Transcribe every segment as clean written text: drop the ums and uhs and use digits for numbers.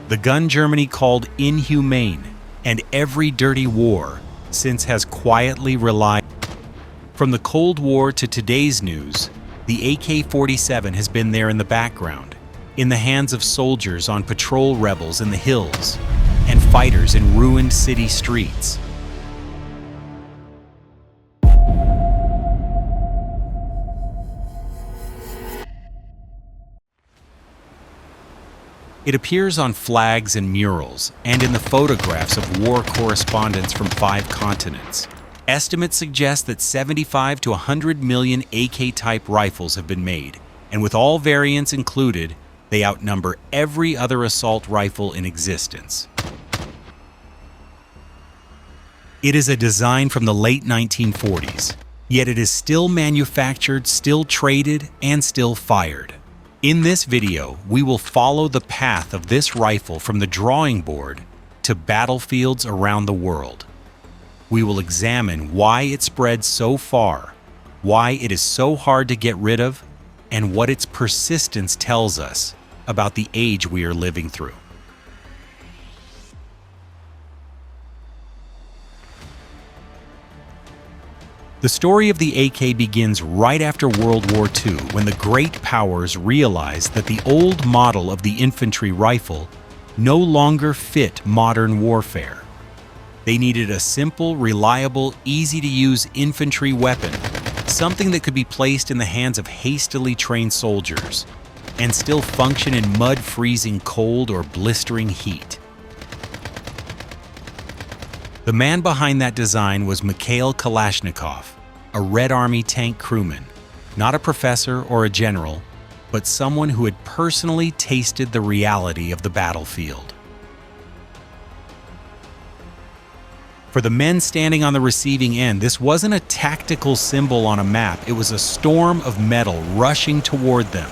the gun Germany called inhumane, and every dirty war since has quietly relied. From the Cold War to today's news, the AK-47 has been there in the background, in the hands of soldiers on patrol rebels in the hills, and fighters in ruined city streets. It appears on flags and murals, and in the photographs of war correspondents from 5 continents. Estimates suggest that 75 to 100 million AK-type rifles have been made, and with all variants included, they outnumber every other assault rifle in existence. It is a design from the late 1940s, yet it is still manufactured, still traded, and still fired. In this video, we will follow the path of this rifle from the drawing board to battlefields around the world. We will examine why it spread so far, why it is so hard to get rid of, and what its persistence tells us about the age we are living through. The story of the AK begins right after World War II, when the great powers realized that the old model of the infantry rifle no longer fit modern warfare. They needed a simple, reliable, easy-to-use infantry weapon, something that could be placed in the hands of hastily trained soldiers and still function in mud-freezing cold or blistering heat. The man behind that design was Mikhail Kalashnikov, a Red Army tank crewman, not a professor or a general, but someone who had personally tasted the reality of the battlefield. For the men standing on the receiving end, this wasn't a tactical symbol on a map, it was a storm of metal rushing toward them.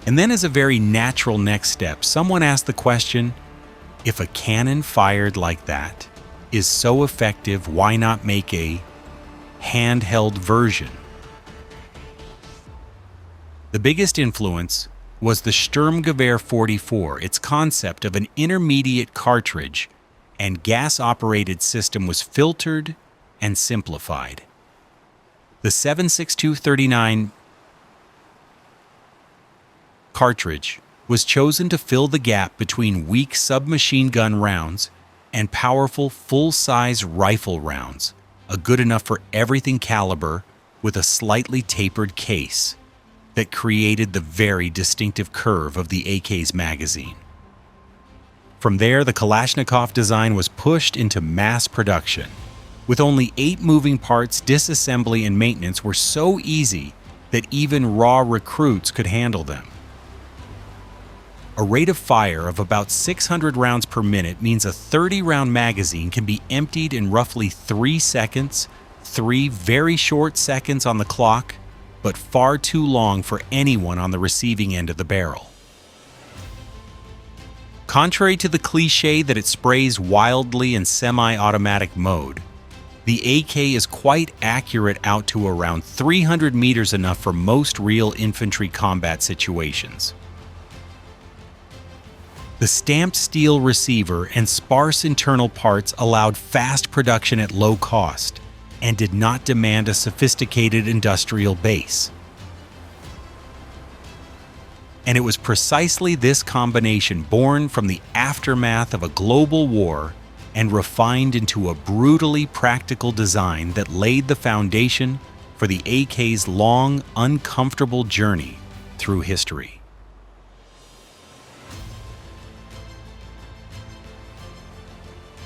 And then, as a very natural next step, someone asked the question, if a cannon fired like that is so effective, why not make a handheld version? The biggest influence was the Sturmgewehr 44. Its concept of an intermediate cartridge and gas-operated system was filtered and simplified. The 7.6239 cartridge was chosen to fill the gap between weak submachine gun rounds and powerful full-size rifle rounds, a good enough for everything caliber with a slightly tapered case that created the very distinctive curve of the AK's magazine. From there, the Kalashnikov design was pushed into mass production. With only 8 moving parts, disassembly and maintenance were so easy that even raw recruits could handle them. A rate of fire of about 600 rounds per minute means a 30-round magazine can be emptied in roughly 3 seconds, 3 very short seconds on the clock, but far too long for anyone on the receiving end of the barrel. Contrary to the cliché that it sprays wildly in semi-automatic mode, the AK is quite accurate out to around 300 meters, enough for most real infantry combat situations. The stamped steel receiver and sparse internal parts allowed fast production at low cost and did not demand a sophisticated industrial base. And it was precisely this combination, born from the aftermath of a global war and refined into a brutally practical design, that laid the foundation for the AK's long, uncomfortable journey through history.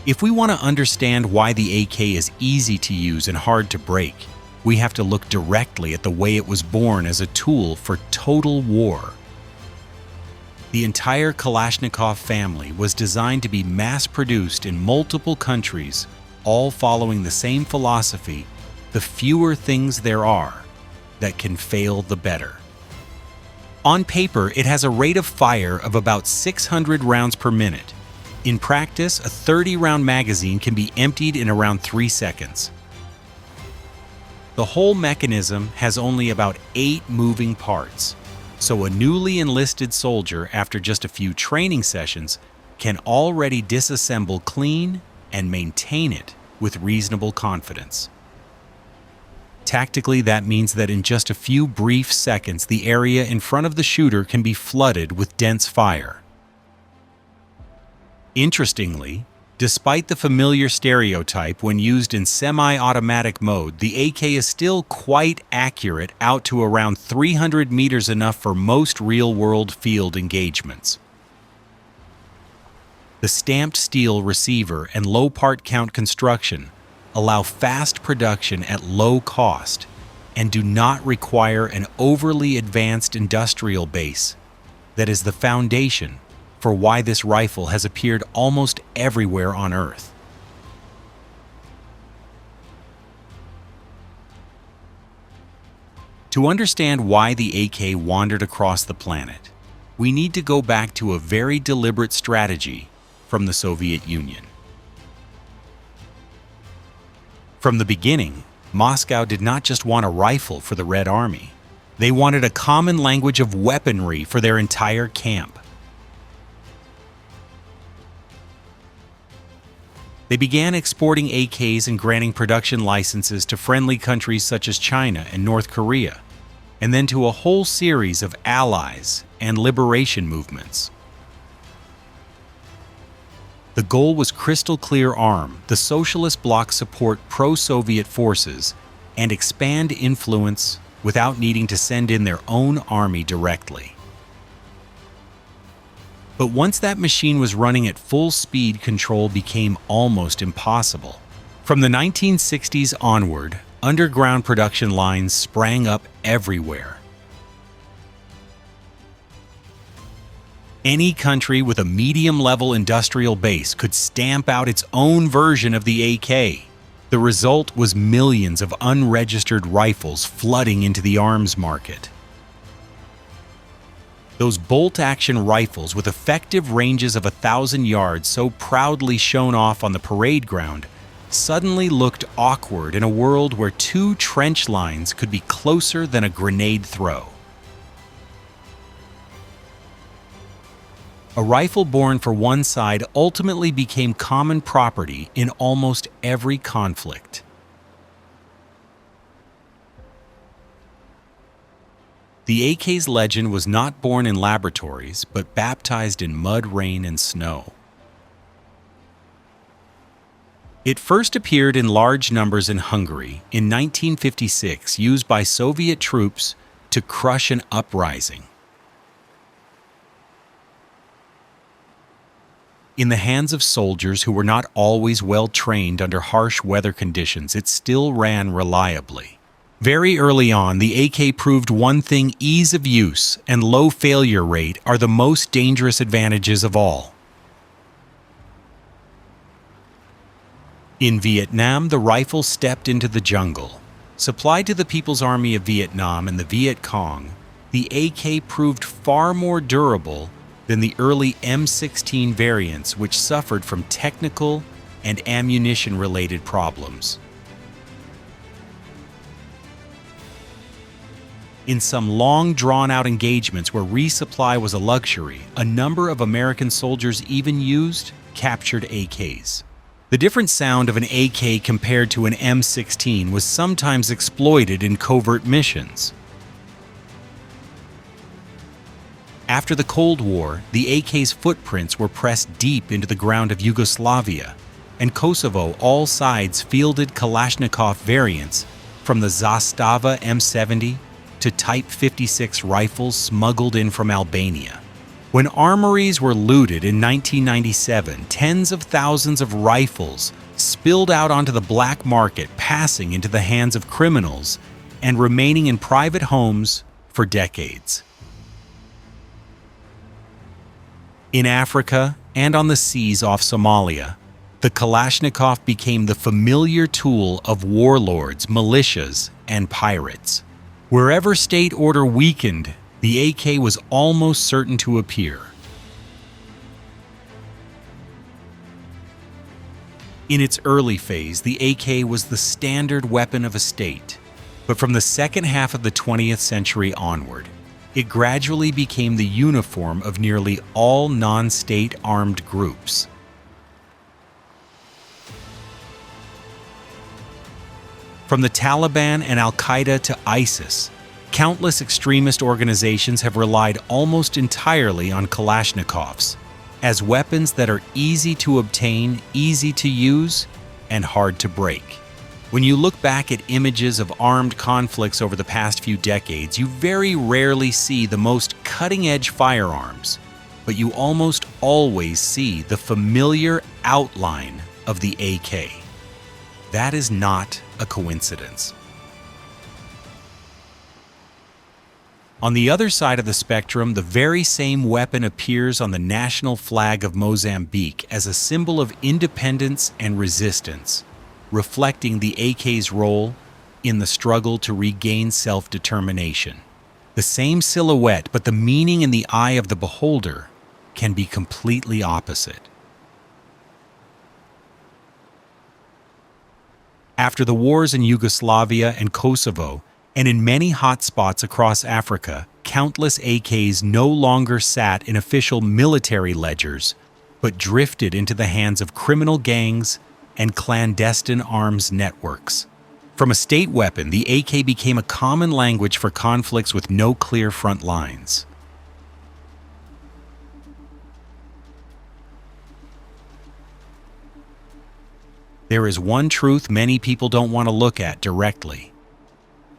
If we want to understand why the AK is easy to use and hard to break, we have to look directly at the way it was born as a tool for total war. The entire Kalashnikov family was designed to be mass-produced in multiple countries, all following the same philosophy: the fewer things there are that can fail, the better. On paper, it has a rate of fire of about 600 rounds per minute. In practice, a 30-round magazine can be emptied in around 3 seconds. The whole mechanism has only about 8 moving parts. So a newly enlisted soldier, after just a few training sessions, can already disassemble clean and maintain it with reasonable confidence. Tactically, that means that in just a few brief seconds, the area in front of the shooter can be flooded with dense fire. Interestingly, despite the familiar stereotype when used in semi-automatic mode, the AK is still quite accurate out to around 300 meters, enough for most real-world field engagements. The stamped steel receiver and low part count construction allow fast production at low cost and do not require an overly advanced industrial base that is the foundation for why this rifle has appeared almost everywhere on Earth. To understand why the AK wandered across the planet, we need to go back to a very deliberate strategy from the Soviet Union. From the beginning, Moscow did not just want a rifle for the Red Army. They wanted a common language of weaponry for their entire camp. They began exporting AKs and granting production licenses to friendly countries such as China and North Korea, and then to a whole series of allies and liberation movements. The goal was crystal clear: arm the socialist bloc, support pro-Soviet forces, and expand influence without needing to send in their own army directly. But once that machine was running at full speed, control became almost impossible. From the 1960s onward, underground production lines sprang up everywhere. Any country with a medium-level industrial base could stamp out its own version of the AK. The result was millions of unregistered rifles flooding into the arms market. Those bolt-action rifles with effective ranges of 1,000 yards, so proudly shown off on the parade ground, suddenly looked awkward in a world where two trench lines could be closer than a grenade throw. A rifle born for one side ultimately became common property in almost every conflict. The AK's legend was not born in laboratories, but baptized in mud, rain, and snow. It first appeared in large numbers in Hungary in 1956, used by Soviet troops to crush an uprising. In the hands of soldiers who were not always well trained under harsh weather conditions, it still ran reliably. Very early on, the AK proved one thing: ease of use and low failure rate are the most dangerous advantages of all. In Vietnam, the rifle stepped into the jungle. Supplied to the People's Army of Vietnam and the Viet Cong, the AK proved far more durable than the early M16 variants, which suffered from technical and ammunition-related problems. In some long, drawn-out engagements where resupply was a luxury, a number of American soldiers even used captured AKs. The different sound of an AK compared to an M16 was sometimes exploited in covert missions. After the Cold War, the AK's footprints were pressed deep into the ground of Yugoslavia, and Kosovo. All sides fielded Kalashnikov variants, from the Zastava M70 to Type 56 rifles smuggled in from Albania. When armories were looted in 1997, tens of thousands of rifles spilled out onto the black market, passing into the hands of criminals and remaining in private homes for decades. In Africa and on the seas off Somalia, the Kalashnikov became the familiar tool of warlords, militias, and pirates. Wherever state order weakened, the AK was almost certain to appear. In its early phase, the AK was the standard weapon of a state, but from the second half of the 20th century onward, it gradually became the uniform of nearly all non-state armed groups. From the Taliban and Al-Qaeda to ISIS, countless extremist organizations have relied almost entirely on Kalashnikovs as weapons that are easy to obtain, easy to use, and hard to break. When you look back at images of armed conflicts over the past few decades, you very rarely see the most cutting-edge firearms, but you almost always see the familiar outline of the AK. That is not a coincidence. On the other side of the spectrum, the very same weapon appears on the national flag of Mozambique as a symbol of independence and resistance, reflecting the AK's role in the struggle to regain self-determination. The same silhouette, but the meaning in the eye of the beholder can be completely opposite. After the wars in Yugoslavia and Kosovo, and in many hotspots across Africa, countless AKs no longer sat in official military ledgers, but drifted into the hands of criminal gangs and clandestine arms networks. From a state weapon, the AK became a common language for conflicts with no clear front lines. There is one truth many people don't want to look at directly.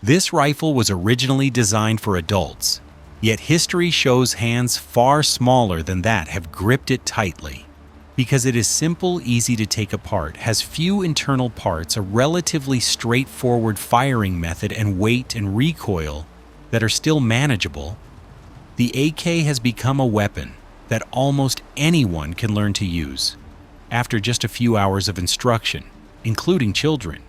This rifle was originally designed for adults, yet history shows hands far smaller than that have gripped it tightly. Because it is simple, easy to take apart, has few internal parts, a relatively straightforward firing method, and weight and recoil that are still manageable, the AK has become a weapon that almost anyone can learn to use after just a few hours of instruction, including children.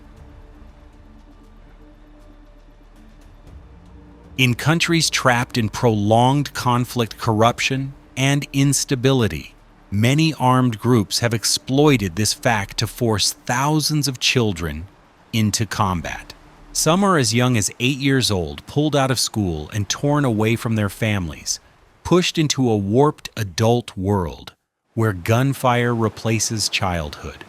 In countries trapped in prolonged conflict, corruption, and instability, many armed groups have exploited this fact to force thousands of children into combat. Some are as young as 8 years old, pulled out of school and torn away from their families, pushed into a warped adult world where gunfire replaces childhood.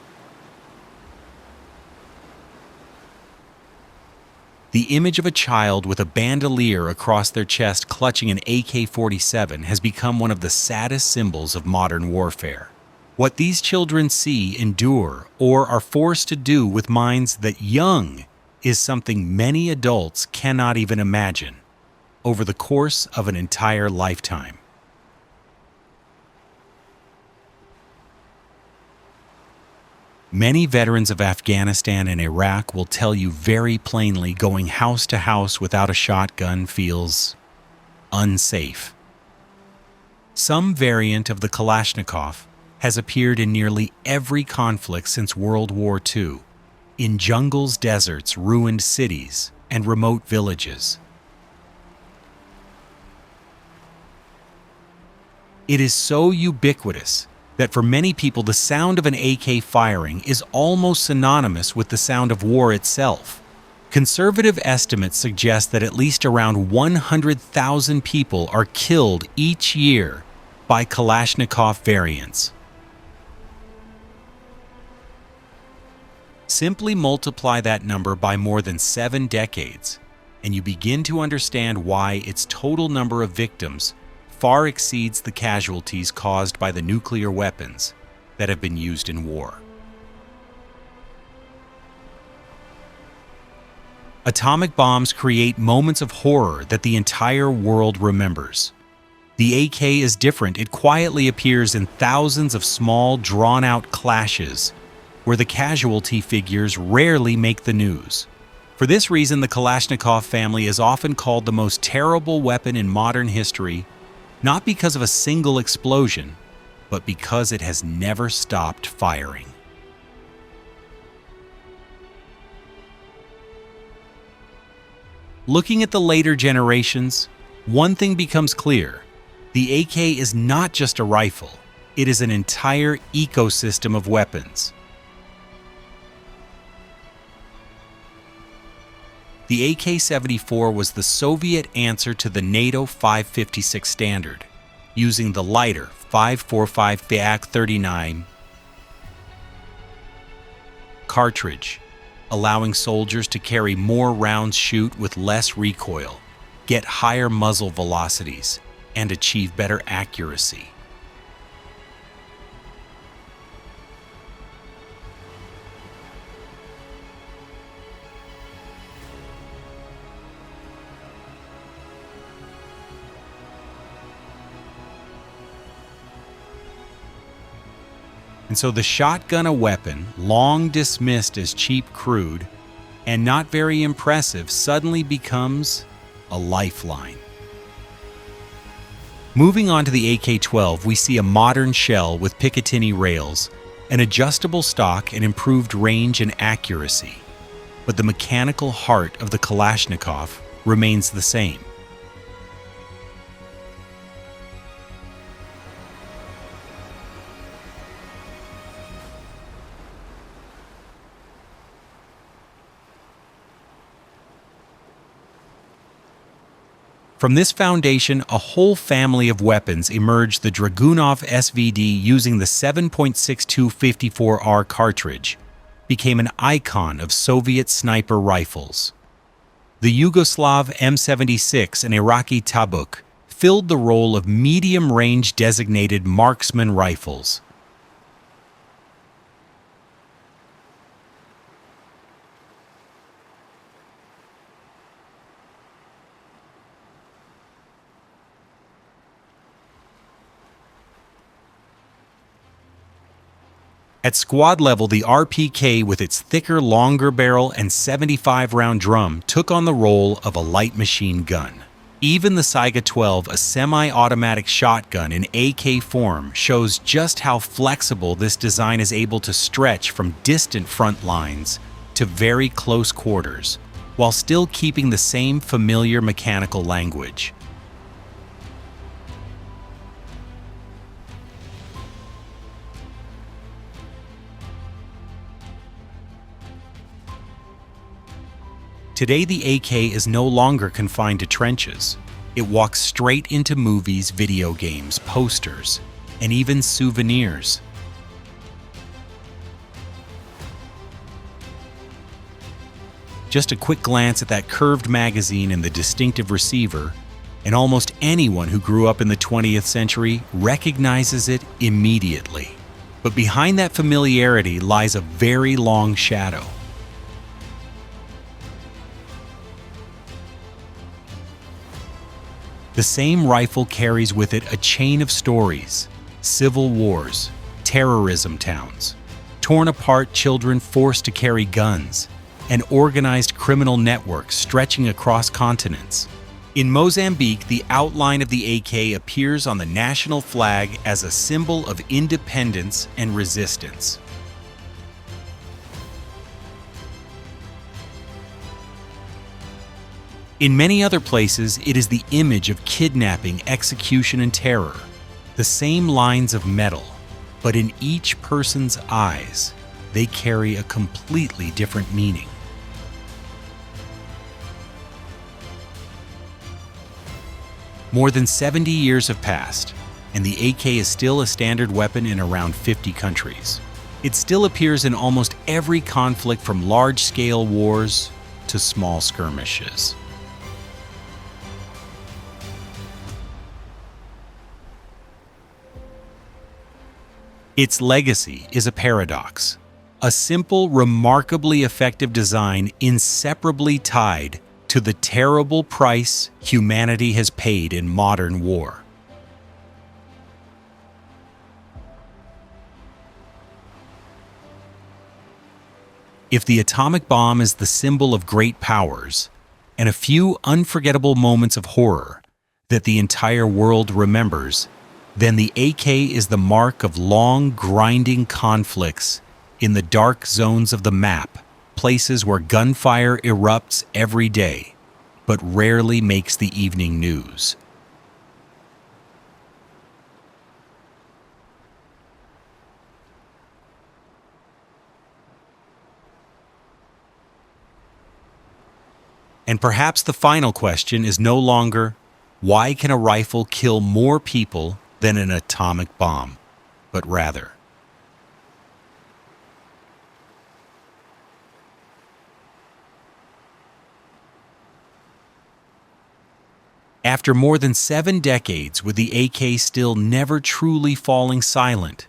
The image of a child with a bandolier across their chest clutching an AK-47 has become one of the saddest symbols of modern warfare. What these children see, endure, or are forced to do with minds that young is something many adults cannot even imagine over the course of an entire lifetime. Many veterans of Afghanistan and Iraq will tell you very plainly going house to house without a shotgun feels unsafe. Some variant of the Kalashnikov has appeared in nearly every conflict since World War II, in jungles, deserts, ruined cities, and remote villages. It is so ubiquitous that for many people the sound of an AK firing is almost synonymous with the sound of war itself. Conservative estimates suggest that at least around 100,000 people are killed each year by Kalashnikov variants. Simply multiply that number by more than 7 decades, and you begin to understand why its total number of victims far exceeds the casualties caused by the nuclear weapons that have been used in war. Atomic bombs create moments of horror that the entire world remembers. The AK is different. It quietly appears in thousands of small, drawn-out clashes where the casualty figures rarely make the news. For this reason, the Kalashnikov family is often called the most terrible weapon in modern history, not because of a single explosion, but because it has never stopped firing. Looking at the later generations, one thing becomes clear. The AK is not just a rifle, it is an entire ecosystem of weapons. The AK-74 was the Soviet answer to the NATO 5.56 standard, using the lighter 5.45 AK-39 cartridge, allowing soldiers to carry more rounds shoot with less recoil, get higher muzzle velocities, and achieve better accuracy. And so the shotgun, a weapon long dismissed as cheap, crude, and not very impressive, suddenly becomes a lifeline. Moving on to the AK-12, we see a modern shell with Picatinny rails, an adjustable stock, and improved range and accuracy. But the mechanical heart of the Kalashnikov remains the same. From this foundation, a whole family of weapons emerged: the Dragunov SVD using the 7.62 54R cartridge became an icon of Soviet sniper rifles. The Yugoslav M76 and Iraqi Tabuk filled the role of medium-range designated marksman rifles. At squad level, the RPK, with its thicker, longer barrel and 75-round drum, took on the role of a light machine gun. Even the Saiga 12, a semi-automatic shotgun in AK form, shows just how flexible this design is able to stretch from distant front lines to very close quarters, while still keeping the same familiar mechanical language. Today, the AK is no longer confined to trenches. It walks straight into movies, video games, posters, and even souvenirs. Just a quick glance at that curved magazine and the distinctive receiver, and almost anyone who grew up in the 20th century recognizes it immediately. But behind that familiarity lies a very long shadow. The same rifle carries with it a chain of stories: civil wars, terrorism towns, torn apart children forced to carry guns, and organized criminal networks stretching across continents. In Mozambique, the outline of the AK appears on the national flag as a symbol of independence and resistance. In many other places, it is the image of kidnapping, execution, and terror. The same lines of metal, but in each person's eyes, they carry a completely different meaning. More than 70 years have passed, and the AK is still a standard weapon in around 50 countries. It still appears in almost every conflict, from large-scale wars to small skirmishes. Its legacy is a paradox: a simple, remarkably effective design inseparably tied to the terrible price humanity has paid in modern war. If the atomic bomb is the symbol of great powers and a few unforgettable moments of horror that the entire world remembers, then the AK is the mark of long, grinding conflicts in the dark zones of the map, places where gunfire erupts every day, but rarely makes the evening news. And perhaps the final question is no longer, why can a rifle kill more people than an atomic bomb? But rather, after more than 7 decades with the AK still never truly falling silent,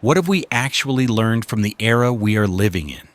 what have we actually learned from the era we are living in?